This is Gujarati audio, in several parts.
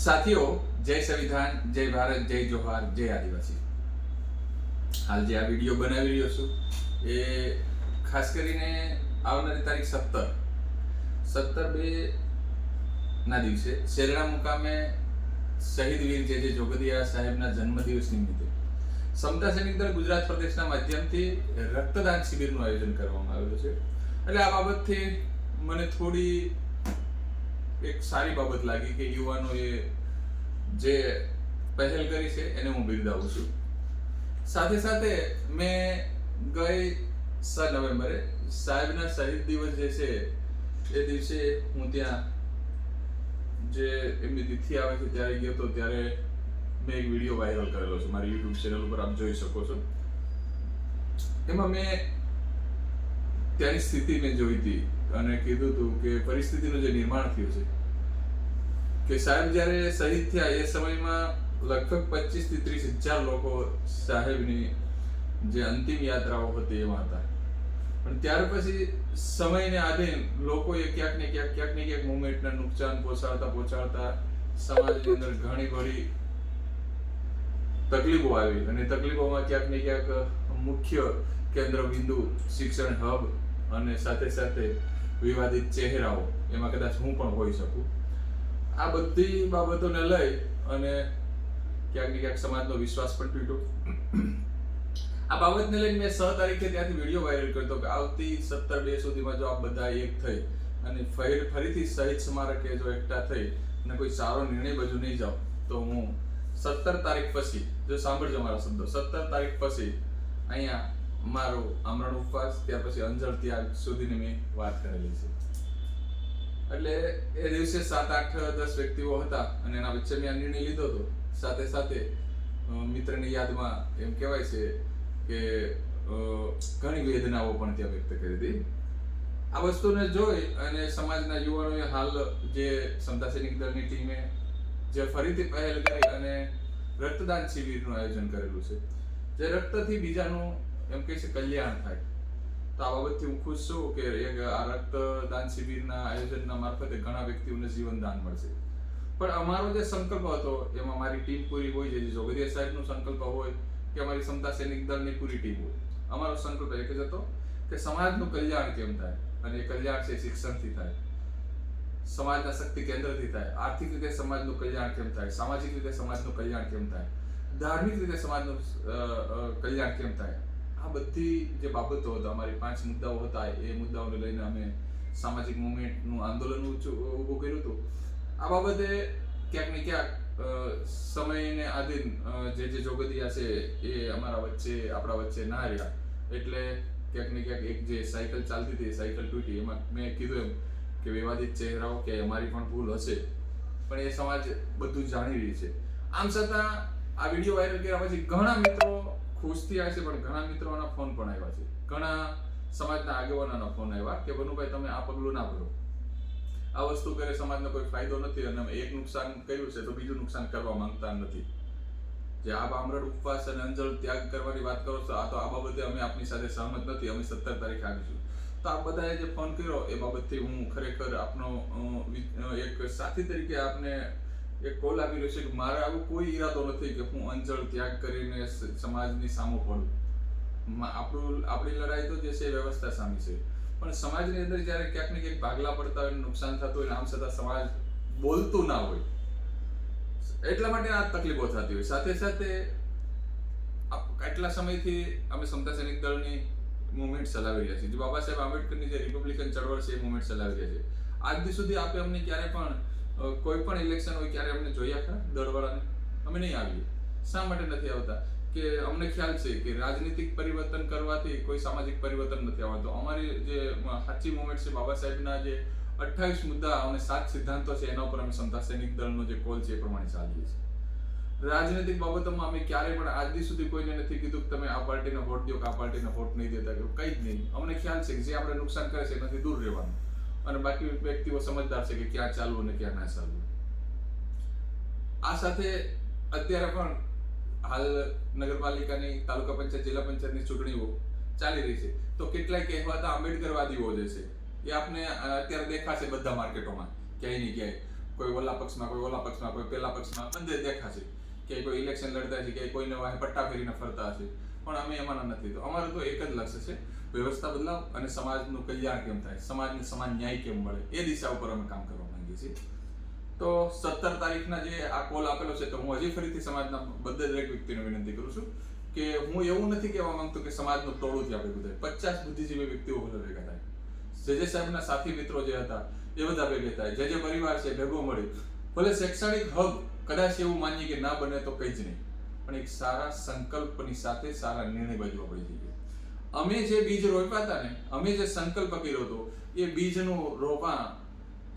સાથીઓ, જય સંવિધાન, જય ભારત, જય જોહાર, જય આદિવાસી. હાલ જે આ વિડીયો બનાવી રહ્યો છું એ ખાસ કરીને આવનારી તારીખ 17/2 ના દિવસે શેરણા મુકામે શહીદ વીર જે જોગદિયા સાહેબના જન્મદિવસ નિમિત્તે સમતા સૈનિક દળ ગુજરાત પ્રદેશના માધ્યમથી રક્તદાન શિબિરનું આયોજન કરવામાં આવેલું છે. એટલે આ બાબતથી મને થોડી એક સારી બાબત લાગી કે યુવાનોએ જે પહેલ કરી છે એને હું બિરદાવું છું. સાથે સાથે મેં ગઈ 6 નવેમ્બરે સાહેબના શહીદ દિવસ જે છે એ દિવસે હું ત્યાં જે એમની તિથિ આવે છે ત્યારે ગયો હતો. ત્યારે મેં એક વિડીયો વાયરલ કરેલો છે મારી યુટ્યુબ ચેનલ ઉપર, આપ જોઈ શકો છો. એમાં મેં ત્યાંની સ્થિતિ મેં જોઈ હતી અને કીધું હતું કે પરિસ્થિતિનું જે નિર્માણ થયું છે કે સાહેબ જ્યારે શહીદ થયા એ સમયમાં લગભગ 25 થી 30 હજાર લોકો સાહેબની જે અંતિમ યાત્રાઓ હતી એમાં હતા. પણ ત્યાર પછી સમયને આધીન લોકોએ ક્યાંક ને ક્યાંક મુવમેન્ટને નુકસાન પહોંચાડતા સમાજની અંદર ઘણી બધી તકલીફો આવી અને તકલીફોમાં ક્યાંક ને ક્યાંક મુખ્ય કેન્દ્ર બિંદુ શિક્ષણ હબ અને સાથે સાથે વિવાદિત ચહેરાઓ એમાં કદાચ હું પણ હોઈ શકું. આ બધી બાબતોને લઈ અને ક્યાંક ને ક્યાંક સમાજનો વિશ્વાસ પણ તૂટ્યો. આ બાબતને લઈને મેં 6 તારીખે ત્યાંથી વિડીયો વાયરલ કર્યો કે આવતી 17/2 સુધીમાં જો આપ બધા એક થઈ અને ફરીથી શહીદ સ્મારકે જો એકઠા થઈ અને કોઈ સારો નિર્ણય બાજુ નહીં જાઓ તો હું 17 તારીખ પછી, જો સાંભળજો મારા શબ્દો, 17 તારીખ પછી અહીંયા મારો આમરણ ઉપવાસ, ત્યાર પછી અંજળ ત્યાગ સુધીની મેં વાત કરેલી છે. એટલે એ દિવસે 7, 8, 10 વ્યક્તિઓ હતા અને એના વચ્ચે મેં આ નિર્ણય લીધો હતો. સાથે સાથે મિત્રની યાદમાં એમ કહેવાય છે કે ઘણી વેદનાઓ પણ ત્યાં વ્યક્ત કરી હતી. આ વસ્તુને જોઈ અને સમાજના યુવાનોએ હાલ જે સમતા સૈનિક દળની ટીમે જે ફરીથી પહેલ કરી અને રક્તદાન શિબિરનું આયોજન કરેલું છે, જે રક્તથી બીજાનું એમ કહે છે કલ્યાણ થાય. તો આ બાબતથી હું ખુશ છું કે આ રક્તદાન શિબિરના આયોજનના મારફતે ઘણા વ્યક્તિઓને જીવન દાન મળશે. પણ અમારો જે સંકલ્પ હતો એમાં મારી ટીમ પૂરી હોય, જે જોગદિયા સાહેબનો સંકલ્પ હોય કે અમારી સમતા સૈનિક દળની પૂરી ટીમ હોય, અમારો સંકલ્પ એક જ હતો કે સમાજનું કલ્યાણ કેમ થાય. અને એ કલ્યાણ છે શિક્ષણથી થાય, સમાજના શક્તિ કેન્દ્રથી થાય, આર્થિક રીતે સમાજનું કલ્યાણ કેમ થાય, સામાજિક રીતે સમાજનું કલ્યાણ કેમ થાય, ધાર્મિક રીતે સમાજનું કલ્યાણ કેમ થાય. આ બધી જે બાબતો હતા, અમારી 5 મુદ્દાઓ હતા, એ મુદ્દાઓને લઈને અમે સામાજિક મુવમેન્ટનું આંદોલન ઊભું કર્યું હતું. આ બાબતે ક્યાંક ને ક્યાંક સમયને આધીન જે જોગદિયા છે એ આપણા વચ્ચે ના રહ્યા. એટલે ક્યાંક ને ક્યાંક એક જે સાયકલ ચાલતી હતી, સાયકલ તૂટી. એમાં મેં કીધું એમ કે વિવાદિત ચહેરાઓ કે અમારી પણ ભૂલ હશે, પણ એ સમાજ બધું જાણી રહી છે. આમ છતાં આ વિડીયો વાયરલ કર્યા પછી ઘણા મિત્રો ખુશ થયા છે, પણ ઘણા મિત્રોના ફોન પણ આવ્યા છે, ઘણા સમાજના આગેવાનોના ફોન આવ્યા કે બનુભાઈ તમે આ પગલું ના ભરો, આ વસ્તુ કરે સમાજનો કોઈ ફાયદો નથી અને એક નુકસાન કર્યું છે તો બીજું નુકસાન કરવા માંગતા નથી. જે આપ આમરણ ઉપવાસ અને અંજળ ત્યાગ કરવાની વાત કરો છો, આ બાબતે અમે આપની સાથે સહમત નથી. અમે 17 તારીખે આવીશું. તો આ બધાએ જે ફોન કર્યો એ બાબતથી હું ખરેખર આપનો એક સાથી તરીકે આપને એક કોલ આપી રહ્યો છે કે મારે આવો કોઈ ઈરાદો નથી કે હું અંજળ ત્યાગ કરીને સમાજની સામો પડું. આપણી લડાઈ તો જે છે વ્યવસ્થા સામે છે, પણ સમાજની અંદર જ્યારે ક્યાંક ને ક્યાંક ભાગલા પડતા હોય, નુકસાન થતું હોય, આમ છતાં સમાજ બોલતું ના હોય, એટલા માટે આ તકલીફો થતી હોય. સાથે સાથે કેટલા સમયથી અમે સમતા સૈનિક દળની મુવમેન્ટ ચલાવી રહ્યા છીએ. બાબા સાહેબ આંબેડકરની જે રિપબ્લિકન ચળવળ છે એ મુવમેન્ટ ચલાવી રહ્યા છે. આજ દી સુધી આપણે અમને ક્યારે પણ કોઈ પણ ઇલેક્શન હોય ક્યારે અમને જોયા ખરા દળવાળાને? અમે નહીં આવીએ. શા માટે નથી આવતા? કે અમને ખ્યાલ છે કે રાજનીતિક પરિવર્તન કરવાથી કોઈ સામાજિક પરિવર્તન નથી આવતું. અમારી જે સાચી મુવમેન્ટ છે, બાબા સાહેબના જે 28 મુદ્દા અને 7 સિદ્ધાંતો છે એના ઉપર અમે સમતા સૈનિક દળનો જે કોલ છે એ પ્રમાણે ચાલીએ છીએ. રાજનીતિક બાબતોમાં અમે ક્યારે પણ આજ દી સુધી કોઈને નથી કીધું કે તમે આ પાર્ટીને વોટ દો કે આ પાર્ટીને વોટ નહીં દેતા, કે કંઈ જ નહીં. અમને ખ્યાલ છે કે જે આપણે નુકસાન કરે છે એનાથી દૂર રહેવાનું, અને બાકી વ્યક્તિઓ સમજદાર છે કે ક્યાં ચાલવું અને ક્યાં ના ચાલવું. આ સાથે અત્યારે પણ હાલ નગરપાલિકાની, તાલુકા પંચાયત, જિલ્લા પંચાયતની ચૂંટણીઓ ચાલી રહી છે. તો કેટલાય કહેવાતા આંબેડકરવાદીઓ જે છે એ આપને અત્યારે દેખાશે બધા માર્કેટોમાં ક્યાંય નહીં ક્યાંય કોઈ ઓલા પક્ષમાં, કોઈ ઓલા પક્ષમાં, કોઈ પેલા પક્ષમાં બધે દેખાશે કે કોઈ ઇલેક્શન લડતા છે, કે કોઈને વાહે પટ્ટા ફેરીને ફરતા હશે, પણ અમે એમાંના નથી. તો અમારું તો એક જ લક્ષ્ય છે, વ્યવસ્થા બદલાવ અને સમાજનું કલ્યાણ કેમ થાય, સમાજને સમાન ન્યાય કેમ મળે, એ દિશા ઉપર અમે કામ કરવા માંગીએ છીએ. તો 17 તારીખના જે આ કોલ આપેલો છે, તો હું હજી ફરીથી સમાજના બધા દરેક વ્યક્તિને વિનંતી કરું છું કે હું એવું નથી કહેવા માંગતો કે સમાજનું ટોળું ત્યાં ભેગું થાય. 50 બુદ્ધિજીવી વ્યક્તિઓ બધા ભેગા થાય, જે સાહેબના સાથી મિત્રો જે હતા એ બધા ભેગા થાય, જે પરિવાર છે ભેગો મળી, ભલે શૈક્ષણિક હબ કદાચ એવું માનીએ કે ના બને તો કંઈ જ નહીં, પણ એક સારા સંકલ્પની સાથે સારા નિર્ણય બાજુ આપણે જઈએ. અમે જે બીજ રોપ્યા હતા ને, અમે જે સંકલ્પ કર્યો હતો, એ બીજનું રોપાણ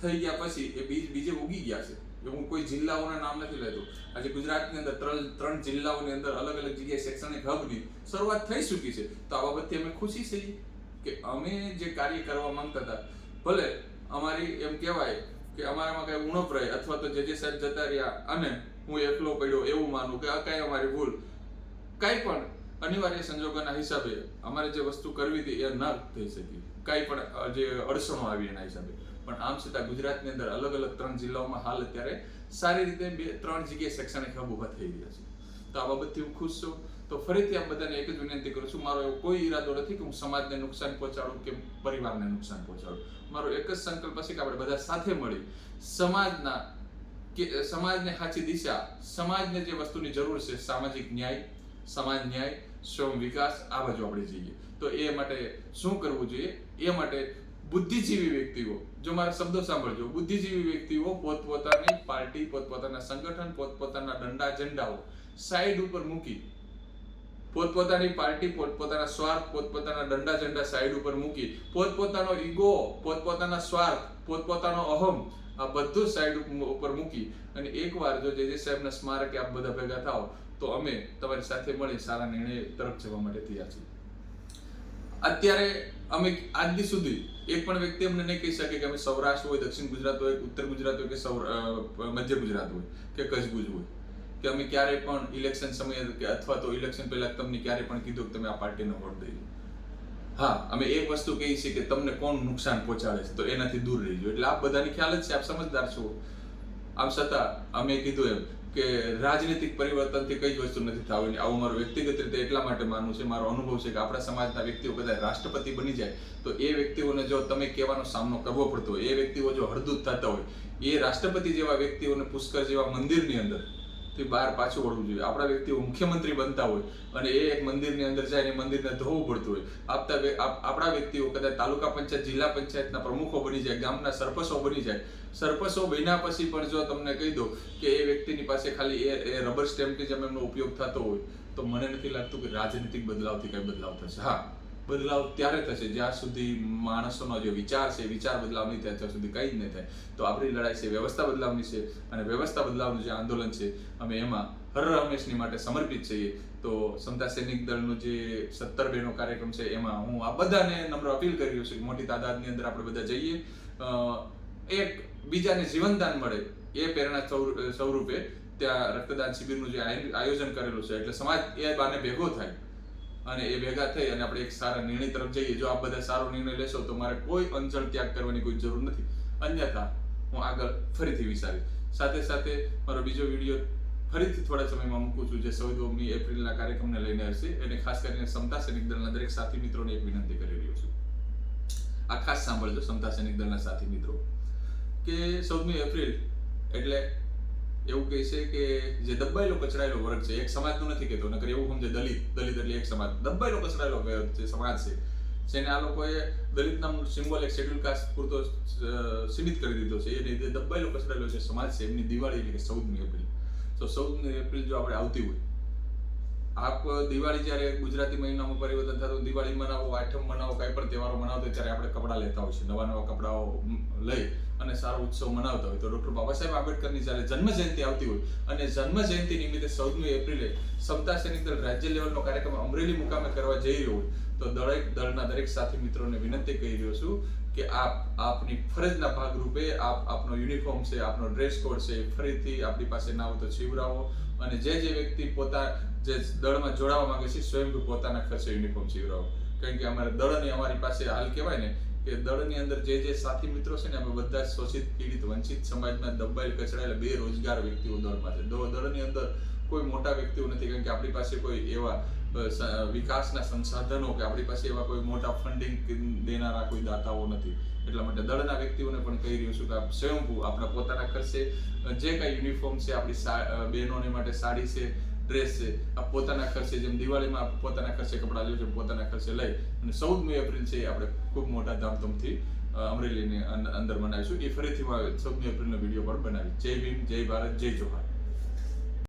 થઈ ગયા પછી એ બીજે ઉગી ગયા છે. હું કોઈ જિલ્લાઓના નામ નથી લેતો. આજે ગુજરાતની અંદર ત્રણ જિલ્લાઓની અંદર અલગ અલગ જગ્યાએ શૈક્ષણિક હબની શરૂઆત થઈ ચૂકી છે. તો આ બાબતથી અમે ખુશી છીએ કે અમે જે કાર્ય કરવા માંગતા હતા, ભલે અમારી એમ કહેવાય કે અમારામાં કઈ ઉણપ રહે અથવા તો જે સાહેબ જતા રહ્યા અને હું એકલો પડ્યો એવું માનું કે આ કઈ અમારી ભૂલ, કઈ પણ અનિવાર્ય સંજોગોના હિસાબે અમારે જે વસ્તુ કરવી હતી એ ન થઈ શકી, કઈ પણ જે અડચણો આવી એના હિસાબે. પણ આમ છતાં ગુજરાતની અંદર અલગ અલગ 3 જિલ્લાઓમાં હાલ અત્યારે સારી રીતે 3 જગ્યાએ શૈક્ષણિક હબ ઉભા થઈ રહ્યા છે. તો આ બાબતથી હું ખુશ છું. તો ફરીથી આ બધાને એક જ વિનંતી કરું છું, મારો એવો કોઈ ઈરાદો નથી કે હું સમાજને નુકસાન પહોંચાડું કે પરિવારને નુકસાન પહોંચાડું. મારો એક જ સંકલ્પ છે કે આપણે બધા સાથે મળી સમાજને સાચી દિશા, સમાજને જે વસ્તુની જરૂર છે, સામાજિક ન્યાય, સમાજ ન્યાય, શ્રમ વિકાસ, આ બાજુ આપણે જઈએ. તો એ માટે શું કરવું જોઈએ? એ માટે બુદ્ધિજીવી વ્યક્તિઓ, જો મારા શબ્દો સાંભળજો, બુદ્ધિજીવી વ્યક્તિઓ પોતપોતાની પાર્ટી, પોતપોતાના સંગઠન, પોતપોતાના દંડા ઝંડાઓ સાઈડ ઉપર મૂકી, પોતપોતાની પાર્ટી, પોતપોતાના સ્વાર્થ, પોતપોતાના દંડા ઝંડા સાઈડ ઉપર મૂકી, પોતપોતાનો ઈગો, પોતપોતાના સ્વાર્થ, પોતપોતાનો અહમ, આ બધું સાઈડ ઉપર મૂકી અને એકવાર જો જે સાહેબના સ્મારકે આપ બધા ભેગા થાઓ તો અમે તમારી સાથે મળી સારા નિર્ણય તરફ જવા માટે તૈયાર છીએ. અત્યારે અમે આજ દી સુધી એક પણ વ્યક્તિ અમને નહીં કહી શકે કે અમે સૌરાષ્ટ્ર હોય, દક્ષિણ ગુજરાત હોય, ઉત્તર ગુજરાત હોય કે મધ્ય ગુજરાત હોય કે કચ્છ ભુજ હોય, કે અમે ક્યારેય પણ ઇલેક્શન સમયે કે અથવા તો ઇલેક્શન પહેલા તમને ક્યારે પણ કીધું કે તમે આ પાર્ટીને વોટ દઈ દો. હા, અમે એક વસ્તુ કહીએ છીએ કે તમને કોણ નુકસાન પહોંચાડે છે તો એનાથી દૂર રહીજો. એટલે આપ બધાની ખ્યાલ જ છે, આપ સમજદાર છો. આમ છતાં અમે કીધું એમ કે રાજનીતિક પરિવર્તનથી કઈ જ વસ્તુ નથી થવાની. આવું મારું વ્યક્તિગત રીતે એટલા માટે માનવું છે, મારો અનુભવ છે કે આપણા સમાજના વ્યક્તિઓ કદાચ રાષ્ટ્રપતિ બની જાય તો એ વ્યક્તિઓને જો તમે કહેવાનો સામનો કરવો પડતો હોય, એ વ્યક્તિઓ જો હળદૂત થતા હોય, એ રાષ્ટ્રપતિ જેવા વ્યક્તિઓને પુષ્કર જેવા મંદિરની અંદર થી બહાર પાછું વળવું જોઈએ. આપણા વ્યક્તિઓ મુખ્યમંત્રી બનતા હોય અને એ એક મંદિરની અંદર જાય ને મંદિરને ધોવું પડતું હોય, આપણા વ્યક્તિઓ કદાચ તાલુકા પંચાયત, જિલ્લા પંચાયતના પ્રમુખો બની જાય, ગામના સરપંચો બની જાય, સરપંચો બન્યા પછી પણ જો તમને કહી દો કે એ વ્યક્તિની પાસે ખાલી એ રબર સ્ટેમ્પની જેમ એમનો ઉપયોગ થતો હોય તો મને નથી લાગતું કે રાજનીતિક બદલાવથી કઈ બદલાવ થશે. હા, બદલાવ ત્યારે થશે જ્યાં સુધી માણસોનો જે વિચાર છે, વિચાર બદલાવ નહીં થાય ત્યાં સુધી કંઈ જ નહીં થાય. તો આપણી લડાઈ છે વ્યવસ્થા બદલાવની છે અને વ્યવસ્થા બદલાવનું જે આંદોલન છે અમે એમાં હર હંમેશની માટે સમર્પિત છીએ. તો સમતા સૈનિક દળનો જે 17 બેનો કાર્યક્રમ છે એમાં હું આ બધાને નમ્ર અપીલ કરી રહ્યો છું કે મોટી તાદાદની અંદર આપણે બધા જઈએ, એક બીજાને જીવનદાન મળે એ પ્રેરણા સ્વરૂપે ત્યાં રક્તદાન શિબિરનું જે આયોજન કરેલું છે, એટલે સમાજ એ બાને ભેગો થાય અને એ ભેગા થઈ અને આપણે એક સારા નિર્ણય તરફ જઈએ. જો આપ બધા સારો નિર્ણય લેશો તો મારે કોઈ અંચળ ત્યાગ કરવાની કોઈ જરૂર નથી, અન્યથા હું આગળ ફરીથી વિચારીશ. સાથે સાથે મારો બીજો વિડીયો ફરીથી થોડા સમયમાં મૂકું છું જે 14મી એપ્રિલના કાર્યક્રમને લઈને હશે, એને ખાસ કરીને સમતા સૈનિક દળના દરેક સાથી મિત્રોને એક વિનંતી કરી રહ્યો છું. આ ખાસ સાંભળજો સમતા સૈનિક દળના સાથી મિત્રો કે 14મી એપ્રિલ એટલે એવું કહે છે કે જે દબાયેલો કચરાયેલો વર્ગ છે, એક સમાજનું નથી કહેતો, નકર એવું સમજે દલિત એટલે એક સમાજ, દબાયેલો કચરાયેલો વર્ગ છે, સમાજ છે, જેને આ લોકોએ દલિત નામનું સિમ્બોલ એક શેડ્યુલ કાસ્ટ પૂરતો સીમિત કરી દીધો છે. એ રીતે દબાયેલો કચરાયેલો જે સમાજ છે એમની દિવાળી એટલે કે 14મી એપ્રિલ. તો 14મી એપ્રિલ જો આપણે આવતી હોય, આપ દિવાળી જ્યારે ગુજરાતી મહિનામાં પરિવર્તન થતું, દિવાળી મનાવો, આઠમ મનાવો, કઈ પણ તહેવારો મનાવતો ત્યારે આપણે કપડાં લેતા હોય છે, નવા કપડાઓ લઈ અને સારો ઉત્સવ મનાવતા હોય. તો ડોક્ટર બાબા સાહેબ આંબેડકરની જ્યારે જન્મ જયંતિ આવતી હોય અને જન્મ જયંતિ નિમિત્તે 14મી એપ્રિલે સમતા સૈનિક દળ રાજ્ય લેવલનો કાર્યક્રમ અમરેલી મુકામે કરવા જઈ રહ્યો હોય તો દળના દરેક સાથી મિત્રોને વિનંતી કરી રહ્યો છું કે આપની ફરજના ભાગરૂપે આપનો યુનિફોર્મ છે, આપનો ડ્રેસ કોડ છે, ફરીથી આપણી પાસે ના હોય તો છીવરાવો અને જે વ્યક્તિ જે દળમાં જોડાવા માંગે છે સ્વયં પોતાના ખર્ચે યુનિફોર્મ છીવરાવો. કારણ કે અમારા દળ અને અમારી પાસે હાલ કહેવાય ને કે દળની અંદર જે સાથી મિત્રો છે ને અમે બધા જ શોષિત પીડિત વંચિત સમાજમાં દબાયેલ કચડાયેલા બેરોજગાર વ્યક્તિઓ દળમાં છે. દળની અંદર કોઈ મોટા વ્યક્તિઓ નથી, કારણ કે આપણી પાસે કોઈ એવા વિકાસના સંસાધનો કે આપણી પાસે એવા કોઈ મોટા ફંડિંગ દેનારા કોઈ દાતાઓ નથી. એટલા માટે દળના વ્યક્તિઓને પણ કહી રહ્યો છું કે આપ સ્વયંભૂ આપણા પોતાના ખર્ચે જે કાંઈ યુનિફોર્મ છે, આપણી બહેનોને માટે સાડી છે, ડ્રેસ છે, આ પોતાના ખર્ચે, જેમ દિવાળીમાં પોતાના ખર્ચે કપડાં લ્યો છે, પોતાના ખર્ચે લઈ અને 14મી એપ્રિલ છે આપણે ખૂબ મોટા ધામધૂમથી અમરેલીની અંદર મનાવીશું. એ ફરીથી 14મી એપ્રિલનો વિડીયો પણ બનાવી. જય ભીમ, જય ભારત, જય જોહાર.